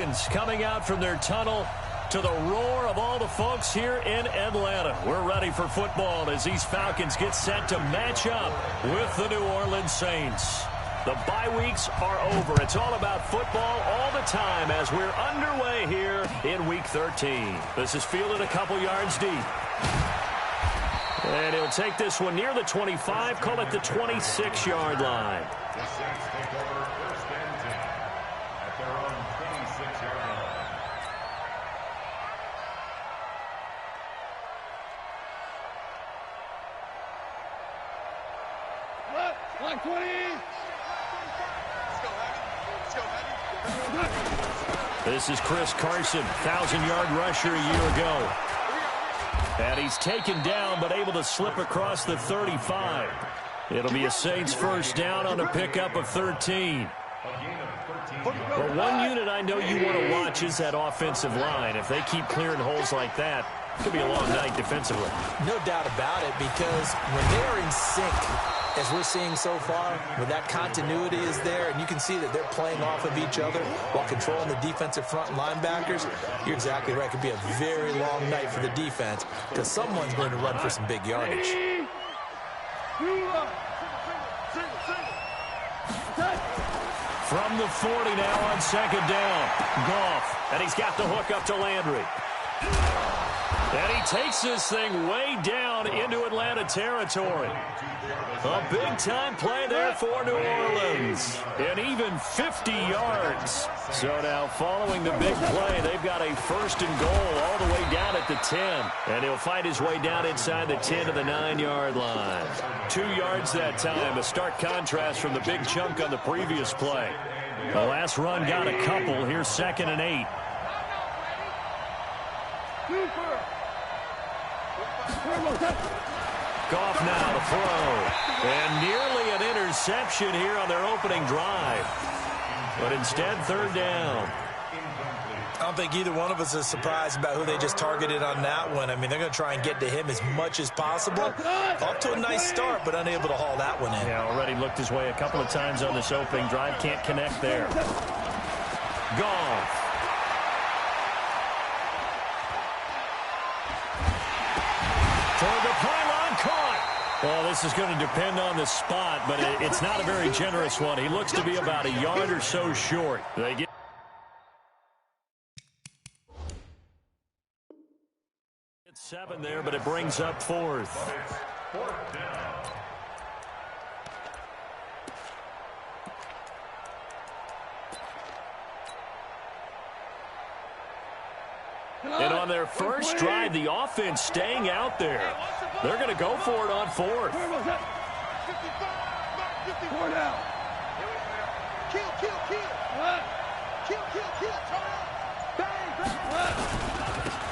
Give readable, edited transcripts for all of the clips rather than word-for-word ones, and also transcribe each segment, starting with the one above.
Coming out from their tunnel to the roar of all the folks here in Atlanta. We're ready for football as these Falcons get set to match up with the New Orleans Saints. The bye weeks are over. It's all about football all the time as we're underway here in Week 13. This is fielded a couple yards deep. And he'll take this one near the 25, call it the 26-yard line. The Saints take over first and 10 at their own 26-yard line. Like 20. This is Chris Carson, 1,000-yard rusher a year ago. And he's taken down but able to slip across the 35. It'll be a Saints first down on a pickup of 13. Well, one unit I know you want to watch is that offensive line. If they keep clearing holes like that, it could be a long night defensively. No doubt about it, because when they're in sync, as we're seeing so far, when that continuity is there, and you can see that they're playing off of each other while controlling the defensive front linebackers, you're exactly right. It could be a very long night for the defense because someone's going to run for some big yardage. From the 40 now on second down. Goff, and he's got the hook up to Landry. And he takes this thing way down into Atlanta territory. A big-time play there for New Orleans. And even 50 yards. So now following the big play, they've got a first and goal all the way down at the 10. And he'll fight his way down inside the 10 to the 9-yard line. 2 yards that time, a stark contrast from the big chunk on the previous play. The last run got a couple. Here's 2nd and 8. Goff now to throw. And nearly an interception here on their opening drive. But instead, 3rd down. I don't think either one of us is surprised about who they just targeted on that one. I mean, they're going to try and get to him as much as possible. Off to a nice start, but unable to haul that one in. Yeah, already looked his way a couple of times on this opening drive. Can't connect there. Goff. Toward the pylon, caught. Well, this is going to depend on the spot, but it's not a very generous one. He looks to be about a yard or so short. They get 7 there, but it brings up 4th. And on their first drive, the offense staying out there. They're going to go for it on 4th.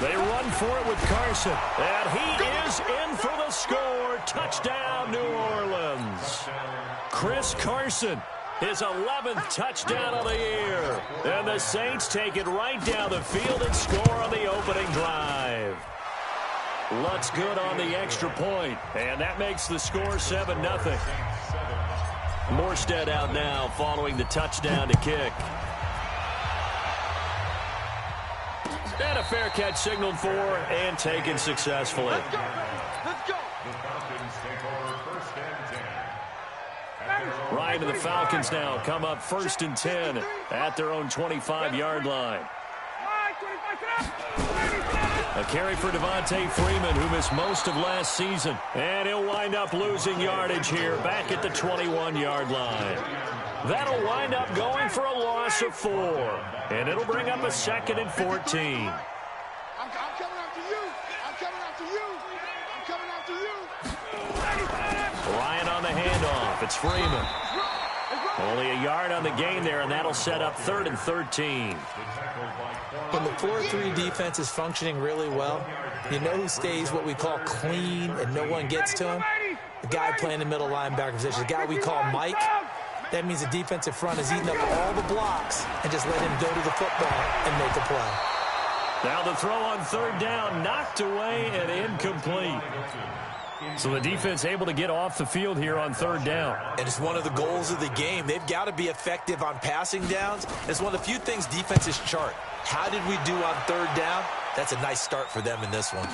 They run for it with Carson. And he is in for the score. Touchdown, New Orleans. Chris Carson, his 11th touchdown of the year. And the Saints take it right down the field and score on the opening drive. Looks good on the extra point. And that makes the score 7-0. Morstead out now following the touchdown to kick. And a fair catch signaled for and taken successfully. Let's go. Let's go. The Falcons take over first and 10. Right, and the Falcons now come up 1st and 10 at their own 25-yard line. A carry for Devontae Freeman, who missed most of last season. And he'll wind up losing yardage here back at the 21-yard line. That'll wind up going for a loss of 4. And it'll bring up a 2nd and 14. I'm coming after you. I'm coming after you. I'm coming after you. Ryan on the handoff. It's Freeman. Only a yard on the gain there, and that'll set up 3rd and 13. When the 4-3 defense is functioning really well, you know who stays what we call clean and no one gets to him? The guy playing the middle linebacker position, the guy we call Mike. That means the defensive front is eating up all the blocks and just let him go to the football and make a play. Now the throw on 3rd down, knocked away and incomplete. So the defense able to get off the field here on third down. And it's one of the goals of the game. They've got to be effective on passing downs. It's one of the few things defenses chart. How did we do on third down? That's a nice start for them in this one.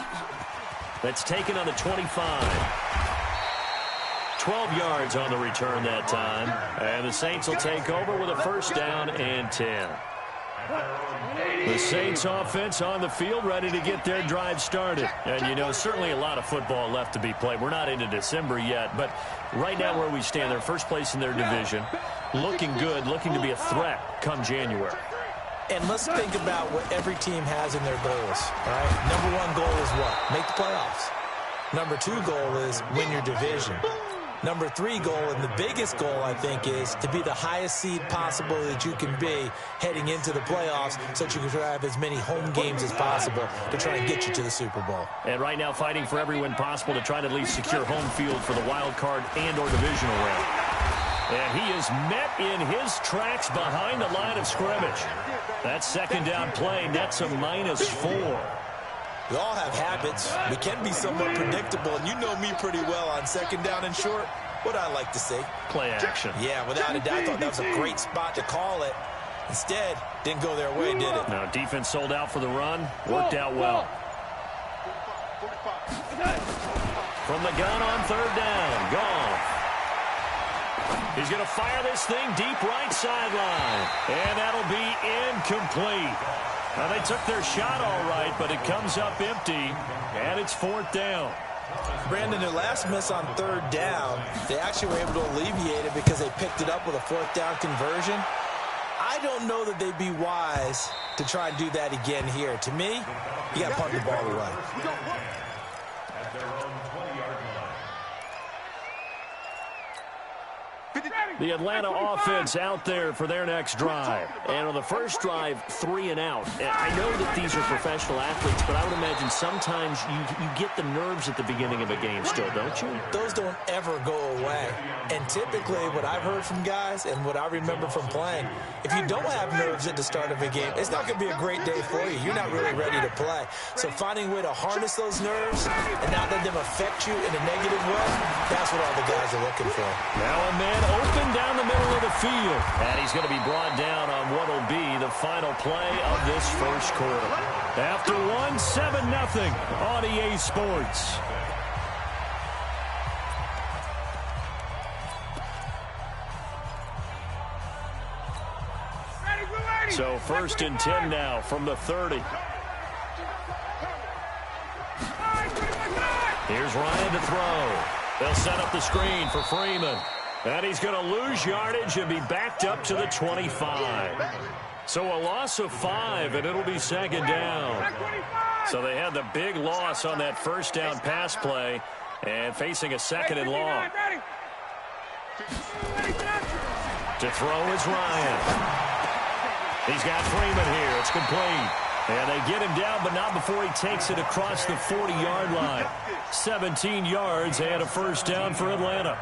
That's taken on the 25. 12 yards on the return that time. And the Saints will take over with a first down and 10. The Saints offense on the field ready to get their drive started. And, you know, certainly a lot of football left to be played. We're not into December yet, but right now where we stand, they're first place in their division. Looking good, looking to be a threat come January. And let's think about what every team has in their goals, all right? Number one goal is what? Make the playoffs. Number two goal is win your division. Number three goal, and the biggest goal, I think, is to be the highest seed possible that you can be heading into the playoffs so that you can have as many home games as possible to try and get you to the Super Bowl. And right now fighting for every win possible to try to at least secure home field for the wild card and or divisional round. And he is met in his tracks behind the line of scrimmage. That second down play nets a -4. We all have habits. We can be somewhat predictable, and you know me pretty well on second down and short. What I like to say. Play action. Yeah, without a doubt, I thought that was a great spot to call it. Instead, didn't go their way, did it? Now, defense sold out for the run. Worked out well. From the gun on third down. Goff. He's going to fire this thing deep right sideline. And that'll be incomplete. Now, they took their shot all right, but it comes up empty, and it's fourth down. Brandon, their last miss on third down, they actually were able to alleviate it because they picked it up with a fourth down conversion. I don't know that they'd be wise to try and do that again here. To me, you got to punt the ball away. At their own 20-yard line. The Atlanta offense out there for their next drive. And on the first drive, 3 and out. I know that these are professional athletes, but I would imagine sometimes you get the nerves at the beginning of a game still, don't you? Those don't ever go away. And typically what I've heard from guys and what I remember from playing, if you don't have nerves at the start of a game, it's not going to be a great day for you. You're not really ready to play. So finding a way to harness those nerves and not let them affect you in a negative way, that's what all the guys are looking for. Now a man open down the middle of the field. And he's going to be brought down on what will be the final play of this first quarter. After one, 7-0 on EA Sports. So first and 10 now from the 30. Here's Ryan to throw. They'll set up the screen for Freeman. And he's going to lose yardage and be backed up to the 25. So a loss of 5, and it'll be second down. So they had the big loss on that first down pass play and facing a second and long. To throw is Ryan. He's got Freeman here. It's complete. And they get him down, but not before he takes it across the 40-yard line. 17 yards and a first down for Atlanta.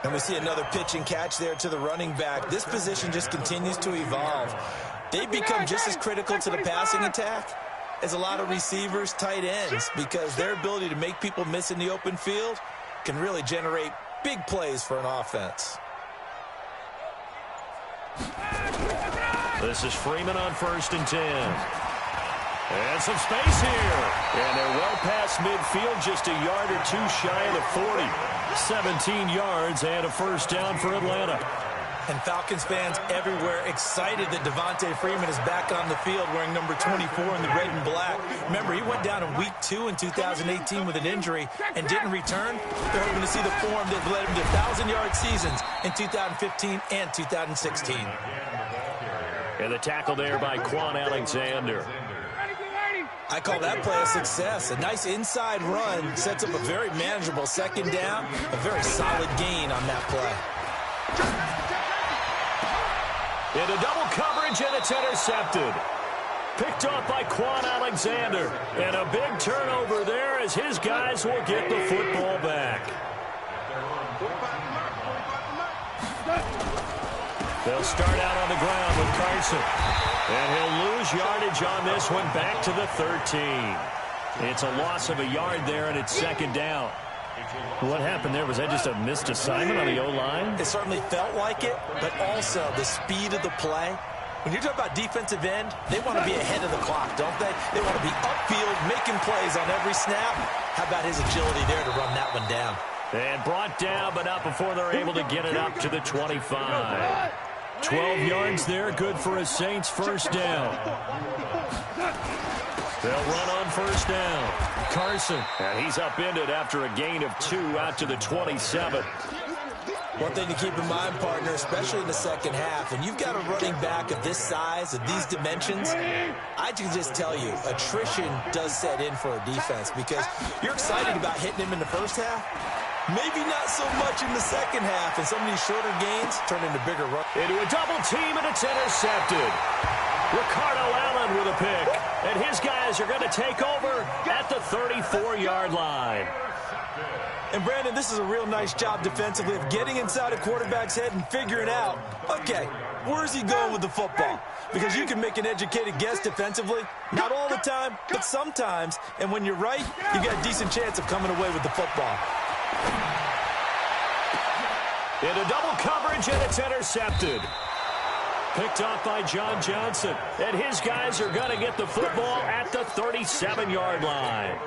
And we see another pitch and catch there to the running back. This position just continues to evolve. They become just as critical to the passing attack as a lot of receivers, tight ends, because their ability to make people miss in the open field can really generate big plays for an offense. This is Freeman on first and 10. And some space here. And they're well past midfield, just a yard or two shy of the 40. 17 yards and a first down for Atlanta. And Falcons fans everywhere excited that Devontae Freeman is back on the field wearing number 24 in the red and black. Remember, he went down in week 2 in 2018 with an injury and didn't return. They're hoping to see the form that led him to 1,000-yard seasons in 2015 and 2016. And the tackle there by Quan Alexander. I call that play a success. A nice inside run sets up a very manageable second down, a very solid gain on that play. Into double coverage, and it's intercepted. Picked off by Quan Alexander. And a big turnover there as his guys will get the football back. They'll start out on the ground with Carson. And he'll lose yardage on this one back to the 13. It's a loss of a yard there, and it's second down. What happened there? Was that just a missed assignment on the O-line? It certainly felt like it, but also the speed of the play. When you're talking about defensive end, they want to be ahead of the clock, don't they? They want to be upfield, making plays on every snap. How about his agility there to run that one down? And brought down, but not before they're able to get it up to the 25. 12 yards there, good for a Saints first down. They'll run on first down. Carson, and he's upended after a gain of 2 out to the 27. One thing to keep in mind, partner, especially in the second half, when you've got a running back of this size, of these dimensions, I can just tell you, attrition does set in for a defense because you're excited about hitting him in the first half. Maybe not so much in the second half, and some of these shorter gains turn into bigger runs. Into a double team, and it's intercepted. Ricardo Allen with a pick, and his guys are going to take over at the 34-yard line. And, Brandon, this is a real nice job defensively of getting inside a quarterback's head and figuring out, okay, where's he going with the football? Because you can make an educated guess defensively, not all the time, but sometimes. And when you're right, you got a decent chance of coming away with the football. Into double coverage, and it's intercepted. Picked off by John Johnson. And his guys are going to get the football at the 37-yard line.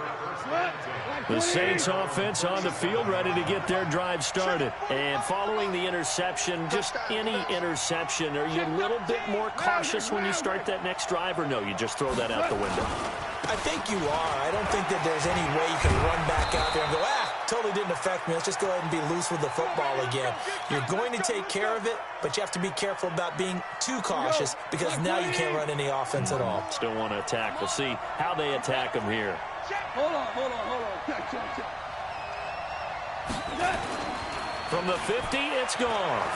The Saints offense on the field, ready to get their drive started. And following the interception, just any interception, are you a little bit more cautious when you start that next drive, or no, you just throw that out the window? I think you are. I don't think that there's any way you can run back out there and go, totally didn't affect me. Let's just go ahead and be loose with the football again. You're going to take care of it, but you have to be careful about being too cautious because now you can't run any offense at all. Still want to attack. We'll see how they attack them here. Hold on. Check. From the 50, it's gone.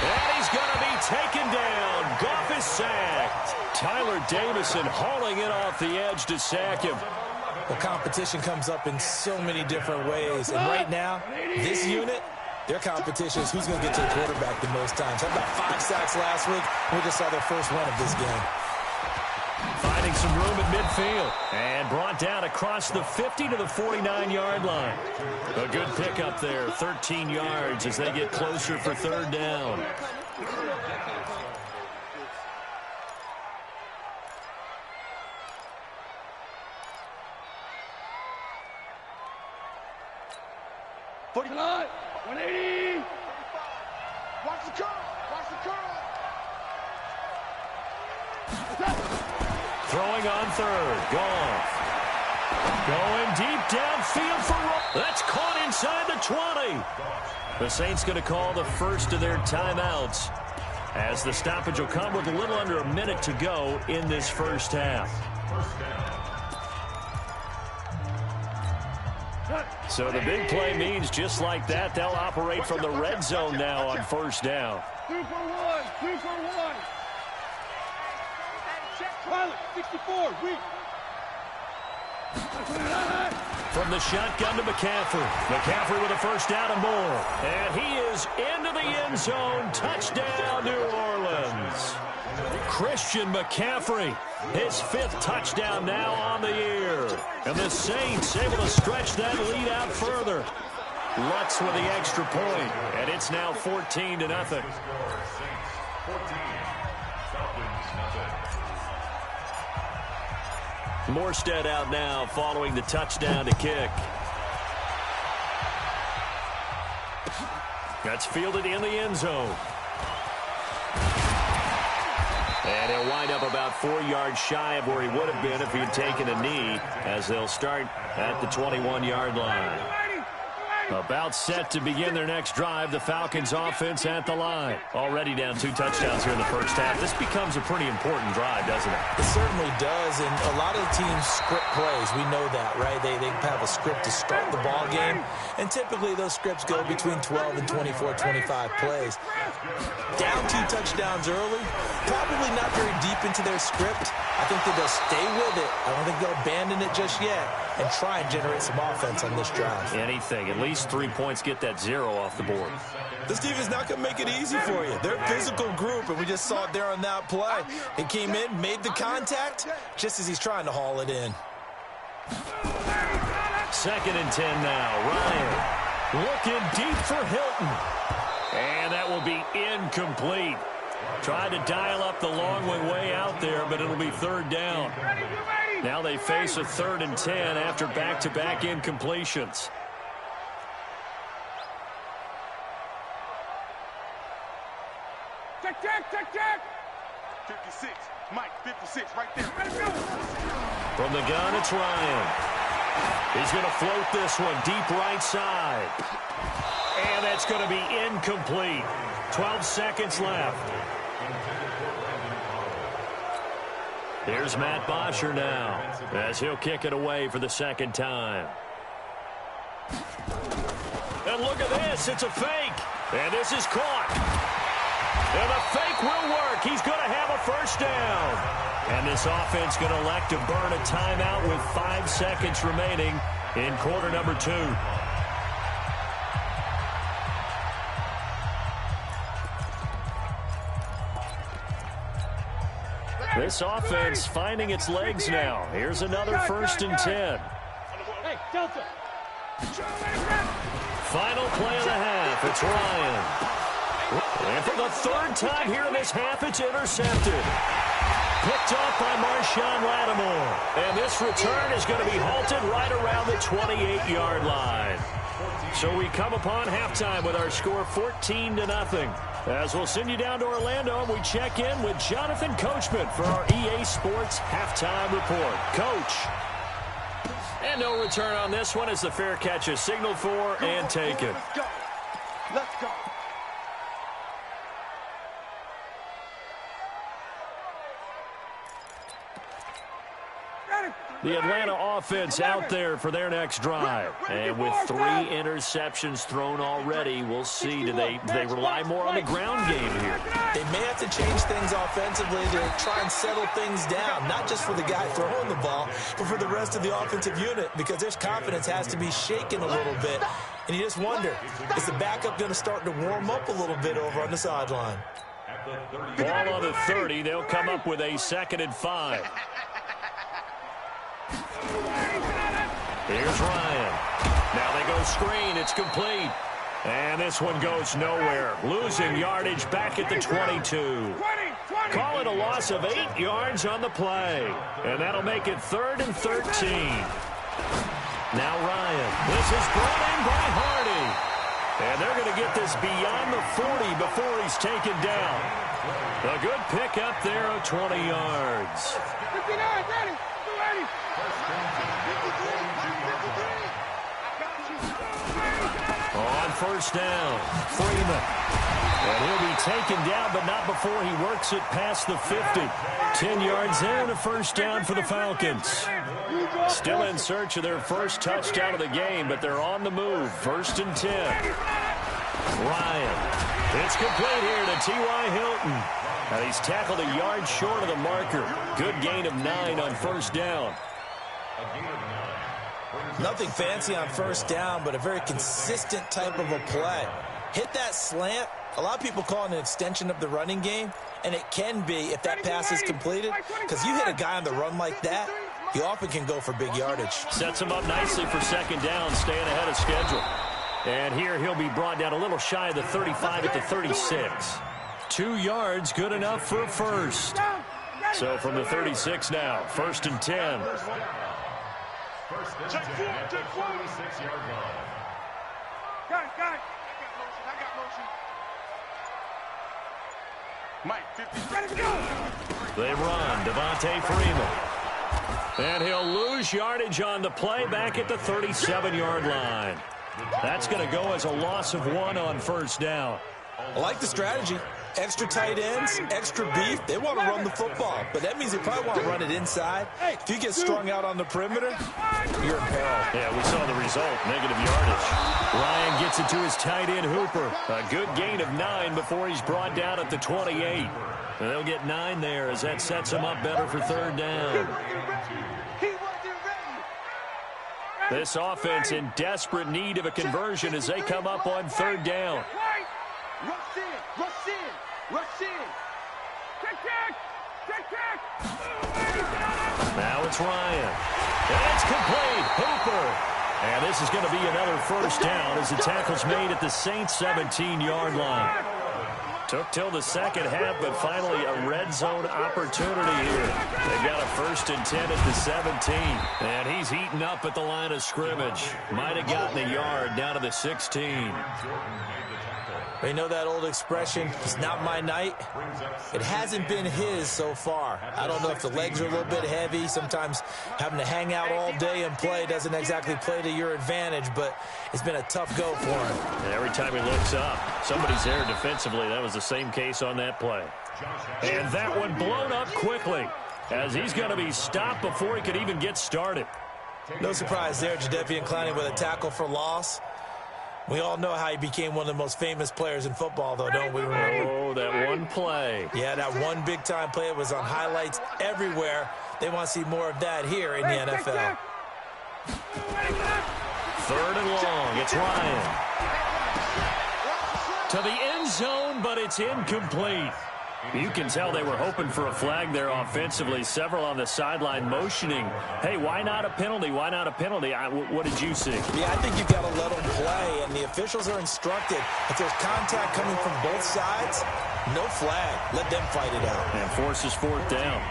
And he's going to be taken down. Goff is sacked. Tyler Davison hauling it off the edge to sack him. Well, competition comes up in so many different ways. And right now, this unit, their competition is who's going to get to the quarterback the most times. Had about 5 sacks last week. We just saw their first win of this game. Finding some room at midfield. And brought down across the 50 to the 49-yard line. A good pickup there, 13 yards as they get closer for third down. #49, 180. Watch the curl. Throwing on third. Goff. Going deep downfield for that's caught inside the 20. The Saints going to call the first of their timeouts as the stoppage will come with a little under a minute to go in this first half. So the big play means just like that, they'll operate from the red zone now on first down. 2 for 1. Pilot, 64, weak. From the shotgun to McCaffrey. McCaffrey with a first down and more. And he is into the end zone. Touchdown, New Orleans. Christian McCaffrey, his 5th touchdown now on the year. And the Saints able to stretch that lead out further. Lutz with the extra point, and it's now 14-0. Morstead out now following the touchdown to kick. That's fielded in the end zone. And he'll wind up about 4 yards shy of where he would have been if he had taken a knee, as they'll start at the 21-yard line. About set to begin their next drive, the Falcons offense at the line. Already down 2 touchdowns here in the first half. This becomes a pretty important drive, doesn't it? It certainly does, and a lot of the teams script plays. We know that, right? They have a script to start the ball game, and typically those scripts go between 12 and 24, 25 plays. Down 2 touchdowns early, probably not very deep into their script. I think that they'll stay with it. I don't think they'll abandon it just yet. and try and generate some offense on this drive. Anything. At least 3 points, get that 0 off the board. This defense not going to make it easy for you. They're a physical group, and we just saw it there on that play. He came in, made the contact, just as he's trying to haul it in. 2nd and 10 now. Ryan looking deep for Hilton. And that will be incomplete. Tried to dial up the long one way out there, but it'll be 3rd down. Now they face a 3rd and 10 after back-to-back incompletions. Check. 56. Mike, 56 right there. From the gun, it's Ryan. He's going to float this one deep right side. And that's going to be incomplete. 12 seconds left. Here's Matt Bosher now as he'll kick it away for the 2nd time. And look at this. It's a fake. And this is caught. And the fake will work. He's going to have a 1st down. And this offense going to elect to burn a timeout with 5 seconds remaining in quarter number 2. This offense finding its legs now. Here's another 1st and 10. Hey, Delta. Final play of the half. It's Ryan. And for the 3rd time here in this half, it's intercepted. Picked off by Marshawn Lattimore. And this return is going to be halted right around the 28-yard line. So we come upon halftime with our score 14-0. As we'll send you down to Orlando, and we check in with Jonathan Coachman for our EA Sports Halftime Report. Coach. And no return on this one as the fair catch is signaled for and taken. Let's go. Let's go. The Atlanta offense out there for their next drive. And with 3 interceptions thrown already, we'll see. Do they rely more on the ground game here? They may have to change things offensively to try and settle things down, not just for the guy throwing the ball, but for the rest of the offensive unit, because their confidence has to be shaken a little bit. And you just wonder, is the backup going to start to warm up a little bit over on the sideline? Ball on the 30. They'll come up with a 2nd and 5. Here's Ryan. Now they go screen. It's complete. And this one goes nowhere. Losing yardage back at the 22. Call it a loss of 8 yards on the play. And that'll make it 3rd and 13. Now Ryan. This is brought in by Hardy. And they're going to get this beyond the 40 before he's taken down. A good pickup there of 20 yards. 59, ready. On 1st down, Freeman. And he'll be taken down, but not before he works it past the 50. 10 yards there and a 1st down for the Falcons. Still in search of their 1st touchdown of the game, but they're on the move. 1st and 10. Ryan. It's complete here to T.Y. Hilton. And he's tackled a yard short of the marker. Good gain of 9 on 1st down. Nothing fancy on 1st down, but a very consistent type of a play. Hit that slant. A lot of people call it an extension of the running game, and it can be if that pass is completed, because you hit a guy on the run like that, he often can go for big yardage. Sets him up nicely for 2nd down, staying ahead of schedule. And here he'll be brought down a little shy of the 35 at the 36. 2 yards, good enough for a 1st. So from the 36 now, 1st and 10. Check 4, check 4. 46-yard line. Got it. I got motion. Mike, 50. Ready to go. They run. Devontae Freeman. And he'll lose yardage on the play back at the 37-yard line. That's going to go as a loss of 1 on 1st down. I like the strategy. Extra tight ends, extra beef. They want to run the football, but that means they probably want to run it inside. If you get strung out on the perimeter, you're in peril. Yeah, we saw the result, negative yardage. Ryan gets it to his tight end, Hooper. A good gain of 9 before he's brought down at the 28. And they'll get 9 there as that sets him up better for 3rd down. This offense in desperate need of a conversion as they come up on third down. Rush in, rush in, rush in. Now it's Ryan. And it's complete. Hooper. And this is going to be another first down as the tackle's made at the Saints' 17-yard line. Took till the second half, but finally a red zone opportunity here. They've got a 1st and 10 at the 17. And he's heating up at the line of scrimmage. Might have gotten a yard down to the 16. You know that old expression, it's not my night? It hasn't been his so far. I don't know if the legs are a little bit heavy. Sometimes having to hang out all day and play doesn't exactly play to your advantage, but it's been a tough go for him. And every time he looks up, somebody's there defensively. That was the same case on that play. And that one blown up quickly as he's going to be stopped before he could even get started. No surprise there, Jadeveon Clowney with a tackle for loss. We all know how he became one of the most famous players in football, though, don't we? Oh, that one play. Yeah, that one big-time play. It was on highlights everywhere. They want to see more of that here in the NFL. 3rd and long. It's Ryan. To the end zone, but it's incomplete. You can tell they were hoping for a flag there offensively. Several on the sideline motioning, hey, why not a penalty? Why not a penalty? What did you see? Yeah, I think you've got to let them play, and the officials are instructed. If there's contact coming from both sides, no flag. Let them fight it out. And forces 4th down.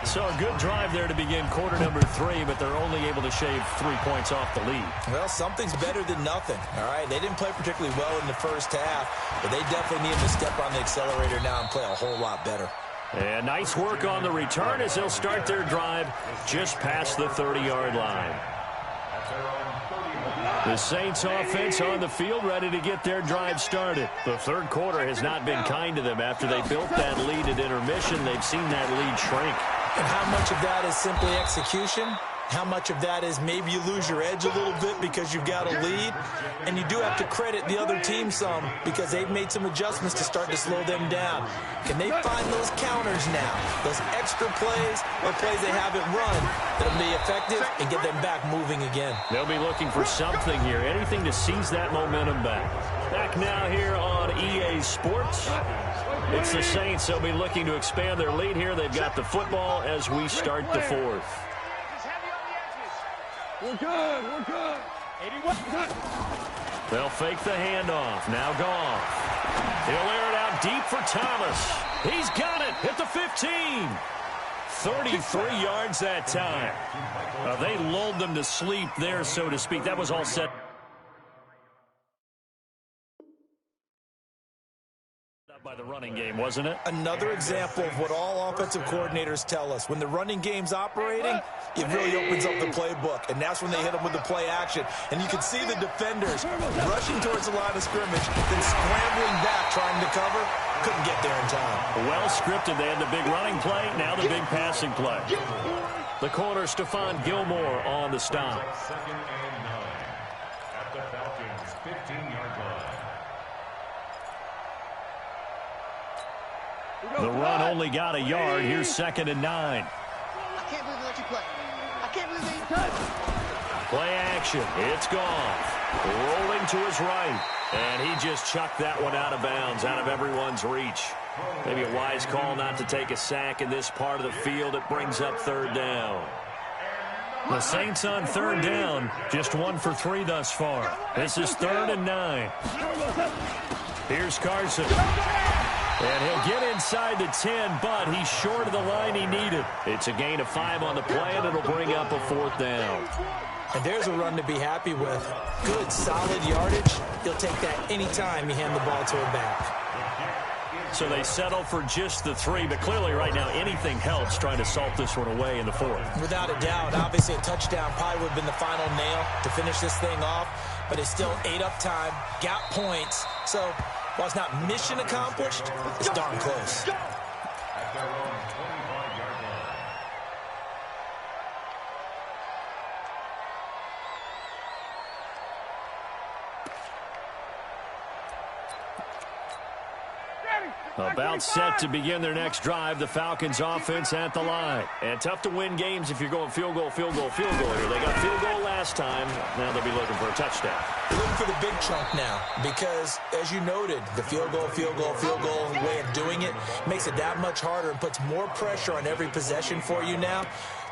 So a good drive there to begin quarter number 3, but they're only able to shave 3 points off the lead. Well, something's better than nothing, all right? They didn't play particularly well in the first half, but they definitely need to step on the accelerator now and play a whole lot better. And nice work on the return as they'll start their drive just past the 30-yard line. The Saints offense on the field ready to get their drive started. The third quarter has not been kind to them. After they built that lead at intermission, they've seen that lead shrink. And how much of that is simply execution? How much of that is maybe you lose your edge a little bit because you've got a lead? And you do have to credit the other team some because they've made some adjustments to start to slow them down. Can they find those counters now? Those extra plays or plays they haven't run that'll be effective and get them back moving again. They'll be looking for something here, anything to seize that momentum back. Back now here on EA Sports. It's the Saints. They'll be looking to expand their lead here. They've got the football as we start the 4th. We're good. We're good. 81. They'll fake the handoff. Now Goff. He'll air it out deep for Thomas. He's got it at the 15. 33 yards that time. They lulled them to sleep there, so to speak. That was all set by the running game, wasn't it? Another example of what all offensive coordinators tell us. When the running game's operating, it really opens up the playbook, and that's when they hit them with the play action. And you can see the defenders rushing towards the line of scrimmage, then scrambling back, trying to cover. Couldn't get there in time. Well scripted. They had the big running play, now the big passing play. The corner, Stephon Gilmore on the stop. 2nd and 9 at the Falcons' 15-yard line. The run only got a yard. Here's 2nd and 9. I can't believe they let you play. I can't believe they touch. Play action. It's Goff. Rolling to his right. And he just chucked that one out of bounds, out of everyone's reach. Maybe a wise call not to take a sack in this part of the field. It brings up 3rd down. The Saints on 3rd down, just 1 for 3 thus far. This is 3rd and 9. Here's Carson. And he'll get inside the 10, but he's short of the line he needed. It's a gain of 5 on the play, and it'll bring up a 4th down. And there's a run to be happy with. Good, solid yardage. He'll take that anytime you hand the ball to him back. So they settle for just the 3, but clearly right now anything helps trying to salt this one away in the 4th. Without a doubt, obviously a touchdown probably would have been the final nail to finish this thing off, but it's still ate up time, got points. So while it's not mission accomplished, it's darn close. At their own 25-yard line. Ready. About set to begin their next drive. The Falcons offense at the line. And tough to win games if you're going field goal, field goal, field goal here. They got field goal last time. Now they'll be looking for a touchdown. They're looking for the big chunk now because, as you noted, the field goal, field goal, field goal way of doing it makes it that much harder and puts more pressure on every possession for you now.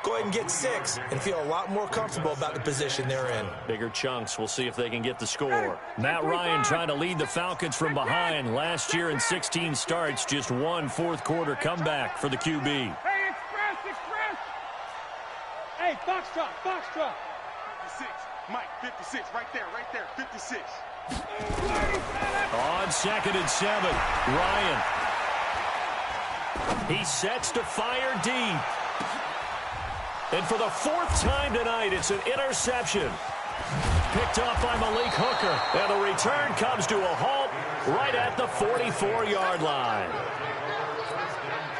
Go ahead and get 6 and feel a lot more comfortable about the position they're in. Bigger chunks. We'll see if they can get the score. Matt Ryan trying to lead the Falcons from behind. Last year in 16 starts, just one fourth-quarter comeback for the QB. Hey, express! Hey, box drop. 56, Mike, 56, right there, 56. On 2nd and 7, Ryan. He sets to fire deep. And for the 4th time tonight, it's an interception. Picked off by Malik Hooker. And the return comes to a halt right at the 44-yard line.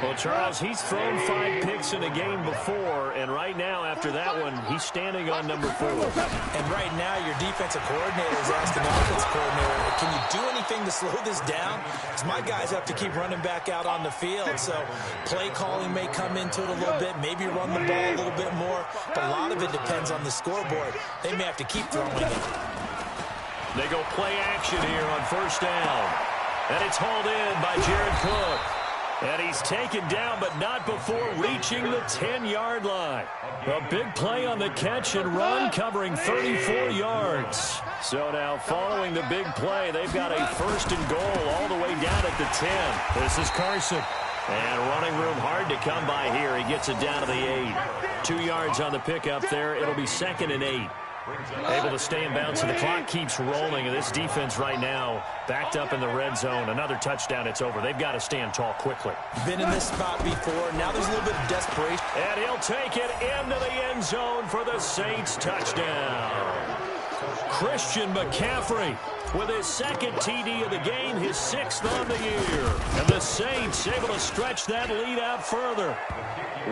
Well, Charles, he's thrown 5 picks in a game before, and right now, after that one, he's standing on number 4. And right now, your defensive coordinator is asking the offensive coordinator, can you do anything to slow this down? Because my guys have to keep running back out on the field, so play calling may come into it a little bit, maybe run the ball a little bit more, but a lot of it depends on the scoreboard. They may have to keep throwing it. They go play action here on 1st down, and it's hauled in by Jared Cook. And he's taken down, but not before reaching the 10-yard line. A big play on the catch and run, covering 34 yards. So now, following the big play, they've got a 1st and goal all the way down at the 10. This is Carson. And running room hard to come by here. He gets it down to the 8. 2 yards on the pickup there. It'll be 2nd and 8. Able to stay in bounds, and the clock keeps rolling. And this defense right now backed up in the red zone. Another touchdown, it's over. They've got to stand tall quickly. Been in this spot before. Now there's a little bit of desperation. And he'll take it into the end zone for the Saints touchdown. Christian McCaffrey with his 2nd TD of the game, his 6th on the year. And the Saints able to stretch that lead out further.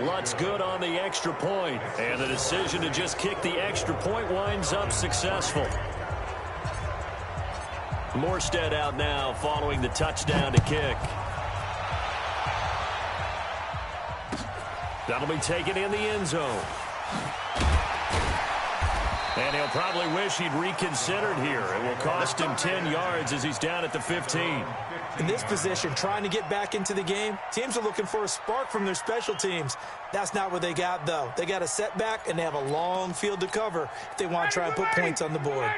Lutz good on the extra point, and the decision to just kick the extra point winds up successful. Morstead out now following the touchdown to kick. That'll be taken in the end zone. And he'll probably wish he'd reconsidered here. It will cost him 10 yards as he's down at the 15. In this position, trying to get back into the game, teams are looking for a spark from their special teams. That's not what they got, though. They got a setback, and they have a long field to cover if they want to try and put points on the board.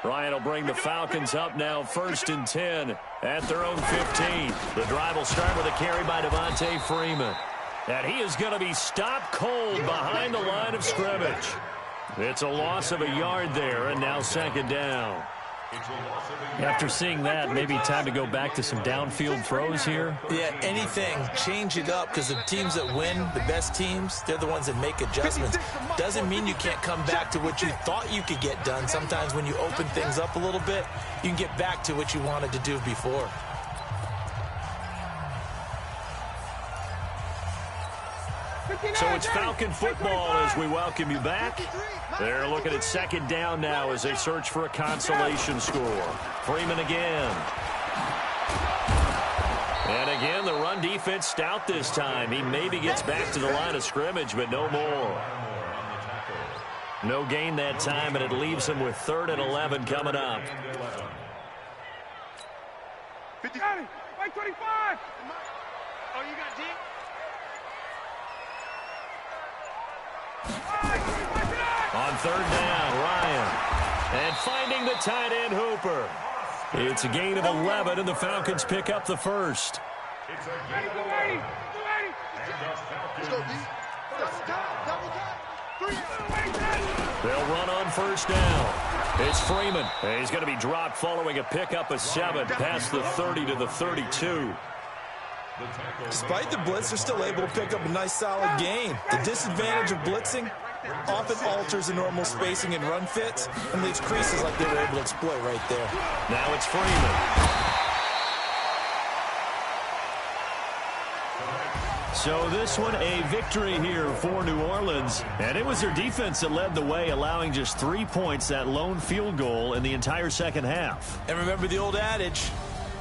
Ryan will bring the Falcons up now 1st and 10 at their own 15. The drive will start with a carry by Devontae Freeman. And he is going to be stopped cold behind the line of scrimmage. It's a loss of a yard there, and now 2nd down. After seeing that, maybe time to go back to some downfield throws here. Yeah, anything. Change it up, because the teams that win, the best teams, they're the ones that make adjustments. Doesn't mean you can't come back to what you thought you could get done. Sometimes when you open things up a little bit, you can get back to what you wanted to do before. So it's Falcon football as we welcome you back. They're looking at 2nd down now as they search for a consolation score. Freeman again. And again, the run defense stout this time. He maybe gets back to the line of scrimmage, but no more. No gain that time, and it leaves him with 3rd and 11 coming up. 50. Right 25. Oh, you got deep? On 3rd down, Ryan. And finding the tight end, Hooper. It's a gain of 11, and the Falcons pick up the 1st. It's a gain of 11. Let's go, D. Double tap. They'll run on 1st down. It's Freeman. And he's going to be dropped following a pickup of 7 past the 30 to the 32. Despite the blitz, they're still able to pick up a nice, solid gain. The disadvantage of blitzing often alters the normal spacing and run fits and leaves creases like they were able to exploit right there. Now it's Freeman. So this one, a victory here for New Orleans. And it was their defense that led the way, allowing just 3 points, that lone field goal in the entire second half. And remember the old adage,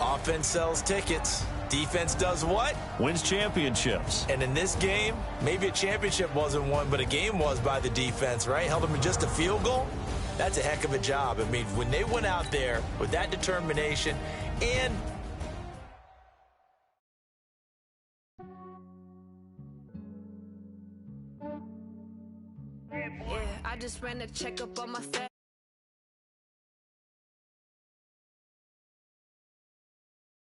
Offense sells tickets. Defense does what? Wins championships. And in this game, maybe a championship wasn't won, but a game was by the defense, right? Held them to just a field goal. That's a heck of a job. I mean, when they went out there with that determination and I just ran a checkup on my